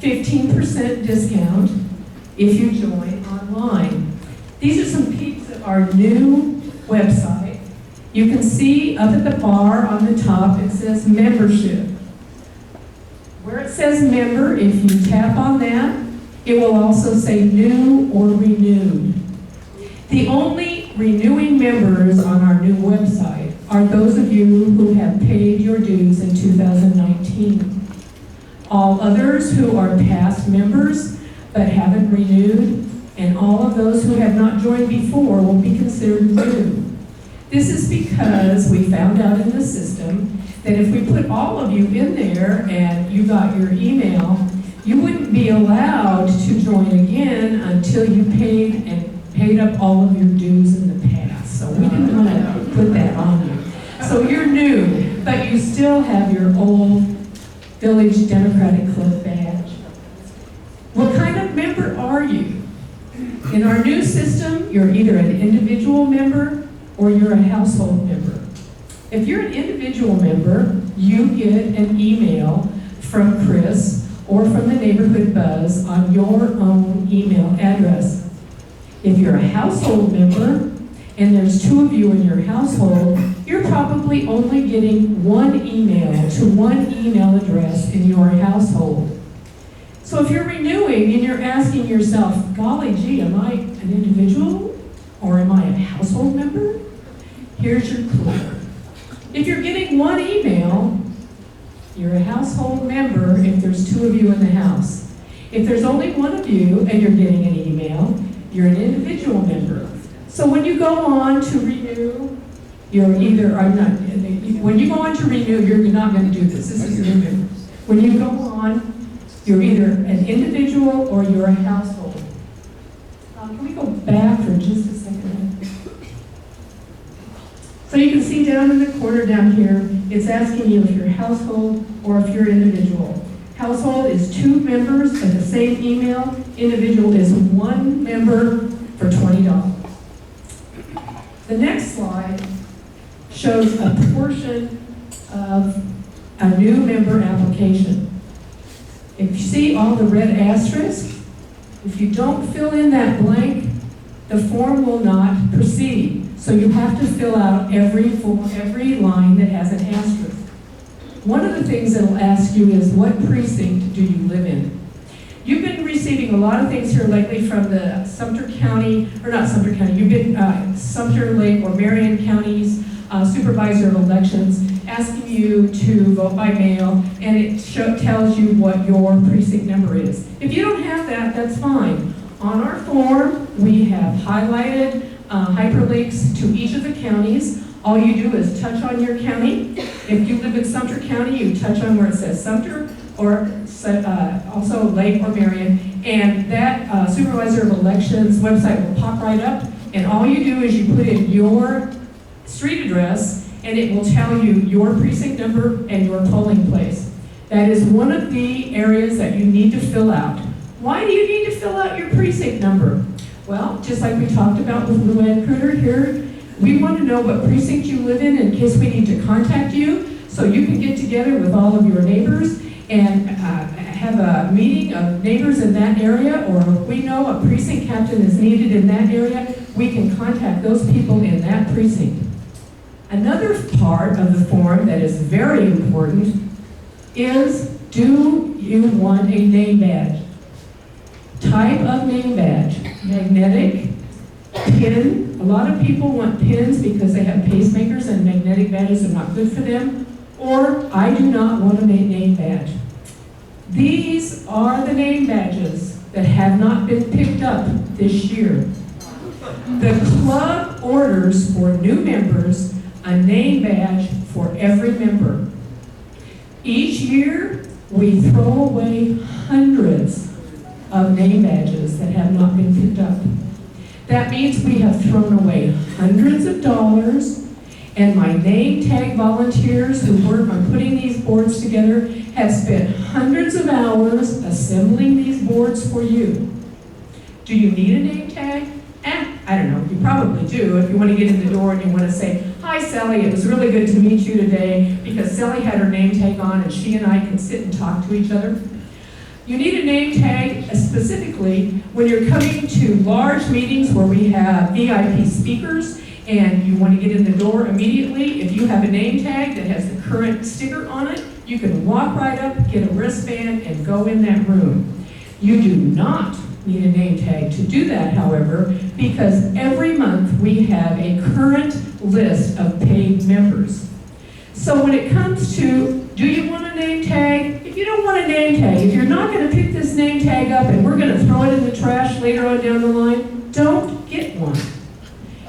15% discount if you join online. These are some peeks at our new website. You can see up at the bar on the top, it says membership. Where it says member, if you tap on that, it will also say new or renewed. The only renewing members on our new website are those of you who have paid your dues in 2019. All others who are past members but haven't renewed, and all of those who have not joined before will be considered new. This is because we found out in the system that if we put all of you in there and you got your email, you wouldn't be allowed to join again until you paid up all of your dues in the past. So we didn't want to put that on you. So you're new, but you still have your old Village Democratic Club badge. What kind of member are you? In our new system, you're either an individual member or you're a household member. If you're an individual member, you get an email from Chris or from the Neighborhood Buzz on your own email address. If you're a household member, and there's 2 of you in your household, you're probably only getting one email to one email address in your household. So if you're renewing and you're asking yourself, golly gee, am I an individual or am I a household member? Here's your clue. If you're getting one email, you're a household member if there's 2 of you in the house. If there's only one of you and you're getting an email, you're an individual member. So when you go on to renew, you're either, when you go on to renew, you're not going to do this. This is new members. When you go on, you're either an individual or you're a household. Can we go back for just a second? So you can see down in the corner down here, it's asking you if you're household or if you're individual. Household is 2 members of the same email. Individual is 1 member for $20. The next slide shows a portion of a new member application. If you see all the red asterisks, if you don't fill in that blank, the form will not proceed. So you have to fill out every line that has an asterisk. One of the things it'll ask you is, what precinct do you live in? You've been receiving a lot of things here lately from the Sumter County, or not Sumter County, you've been Sumter, Lake, or Marion Counties Supervisor of Elections asking you to vote by mail, and it tells you what your precinct number is. If you don't have that, that's fine. On our form, we have highlighted hyperlinks to each of the counties. All you do is touch on your county. If you live in Sumter County, you touch on where it says Sumter, or also Lake or Marion, and that Supervisor of Elections website will pop right up, and all you do is you put in your street address, and it will tell you your precinct number and your polling place. That is one of the areas that you need to fill out. Why do you need to fill out your precinct number? Well, just like we talked about with Luann Cruder here, we want to know what precinct you live in case we need to contact you, so you can get together with all of your neighbors and have a meeting of neighbors in that area, or if we know a precinct captain is needed in that area, we can contact those people in that precinct. Another part of the form that is very important is, do you want a name badge? Type of name badge: magnetic, pin. A lot of people want pins because they have pacemakers and magnetic badges are not good for them. Or, I do not want a name badge. These are the name badges that have not been picked up this year. The club orders for new members a name badge for every member. Each year, we throw away hundreds of name badges that have not been picked up. That means we have thrown away hundreds of dollars, and my name tag volunteers who work on putting these boards together have spent hundreds of hours assembling these boards for you. Do you need a name tag? I don't know, you probably do if you want to get in the door and you want to say, "Hi Sally, it was really good to meet you today," because Sally had her name tag on and she and I can sit and talk to each other. You need a name tag specifically when you're coming to large meetings where we have VIP speakers and you want to get in the door immediately. If you have a name tag that has the current sticker on it, you can walk right up, get a wristband, and go in that room. You do not need a name tag to do that, however, because every month we have a current list of paid members. So when it comes to, do you want a name tag? If you don't want a name tag, if you're not going to pick this name tag up and we're going to throw it in the trash later on down the line, don't get one.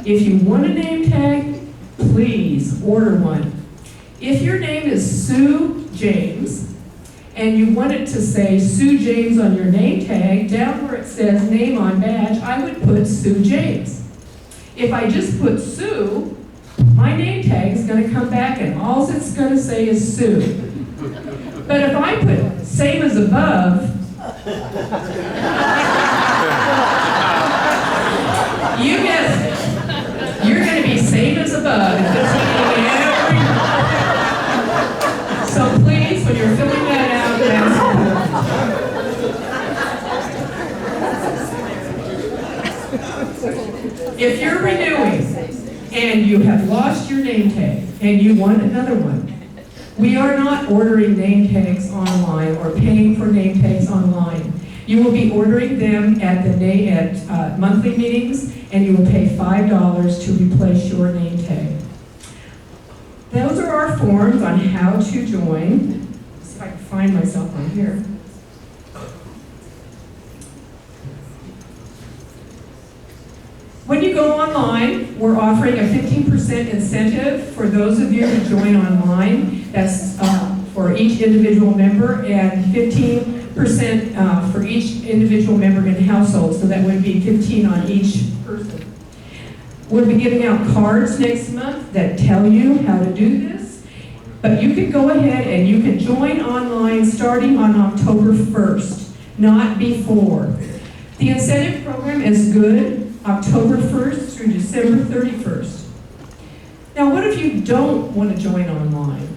If you want a name tag, please order one. If your name is Sue James, and you want it to say Sue James on your name tag, down where it says name on badge, I would put Sue James. If I just put Sue, my name tag is going to come back and all it's going to say is Sue. But if I put same as above, you guessed it. You're going to be same as above. Every month. So please, when you're filling that out, that's if you're renewing and you have lost your name tag and you want another one, we are not ordering name tags online or paying for name tags online. You will be ordering them at monthly meetings, and you will pay $5 to replace your name tag. Those are our forms on how to join. Let's see if I can find myself on here. When you go online, we're offering a 15% incentive for those of you who join online. That's for each individual member, and 15% for each individual member in household, so that would be 15 on each person. We'll be giving out cards next month that tell you how to do this, but you can go ahead and you can join online starting on October 1st, not before. The incentive program is good October 1st through December 31st. Now, what if you don't want to join online?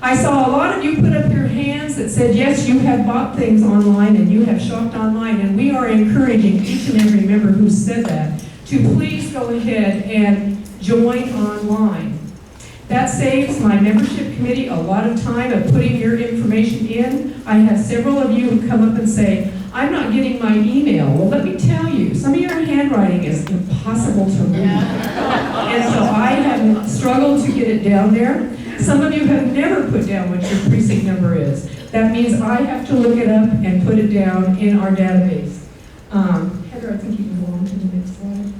I saw a lot of you put up your hands that said, yes, you have bought things online and you have shopped online, and we are encouraging each and every member who said that to please go ahead and join online. That saves my membership committee a lot of time of putting your information in. I have several of you who come up and say, I'm not getting my email. Well, let me tell you, some of your handwriting is impossible to read. And so I have struggled to get it down there. Some of you have never put down what your precinct number is. That means I have to look it up and put it down in our database. Heather, I think you can go on to the next slide.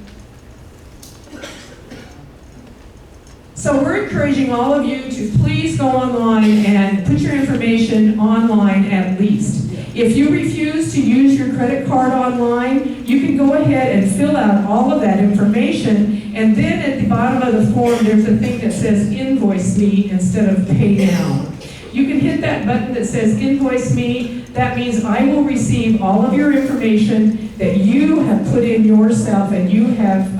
So we're encouraging all of you to please go online and put your information online at least. If you refuse to use your credit card online, you can go ahead and fill out all of that information, and then at the bottom of the form there's a thing that says invoice me instead of pay now. You can hit that button that says invoice me. That means I will receive all of your information that you have put in yourself, and you have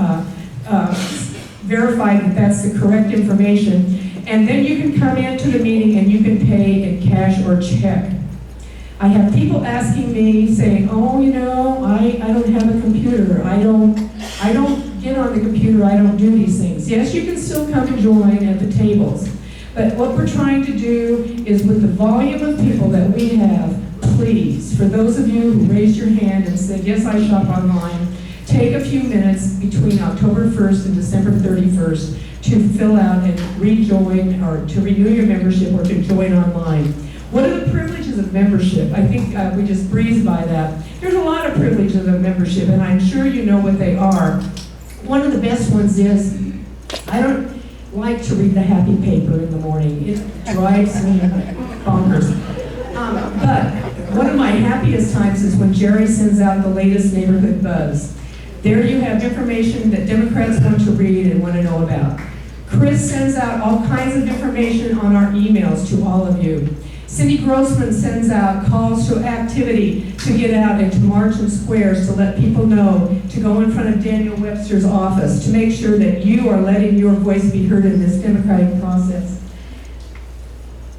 verified that that's the correct information, and then you can come into the meeting and you can pay in cash or check. I have people asking me, saying, oh, you know, I don't have a computer. I don't get on the computer. I don't do these things. Yes, you can still come and join at the tables. But what we're trying to do is, with the volume of people that we have, please, for those of you who raised your hand and said, yes, I shop online, take a few minutes between October 1st and December 31st to fill out and rejoin, or to renew your membership, or to join online. What are the privileges of membership? I think we just breezed by that. There's a lot of privileges of membership, and I'm sure you know what they are. One of the best ones is, I don't like to read the happy paper in the morning. It drives me bonkers. But one of my happiest times is when Jerry sends out the latest neighborhood buzz. There you have information that Democrats want to read and want to know about. Chris sends out all kinds of information on our emails to all of you. Cindy Grossman sends out calls to activity to get out and to march in squares to let people know, to go in front of Daniel Webster's office, to make sure that you are letting your voice be heard in this democratic process.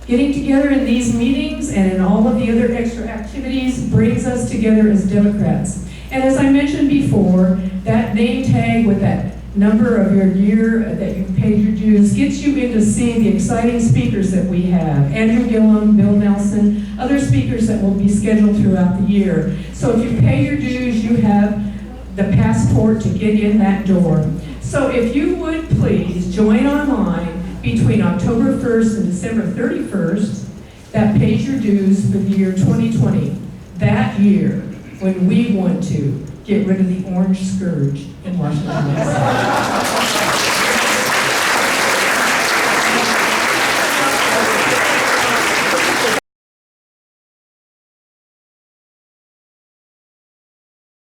Getting together in these meetings and in all of the other extra activities brings us together as Democrats. And as I mentioned before, that name tag with that number of your year that you paid your dues gets you in to see the exciting speakers that we have. Andrew Gillum, Bill Nelson, other speakers that will be scheduled throughout the year. So if you pay your dues, you have the passport to get in that door. So if you would please join online between October 1st and December 31st, that pays your dues for the year 2020. That year when we want to get rid of the orange scourge in Washington, D.C.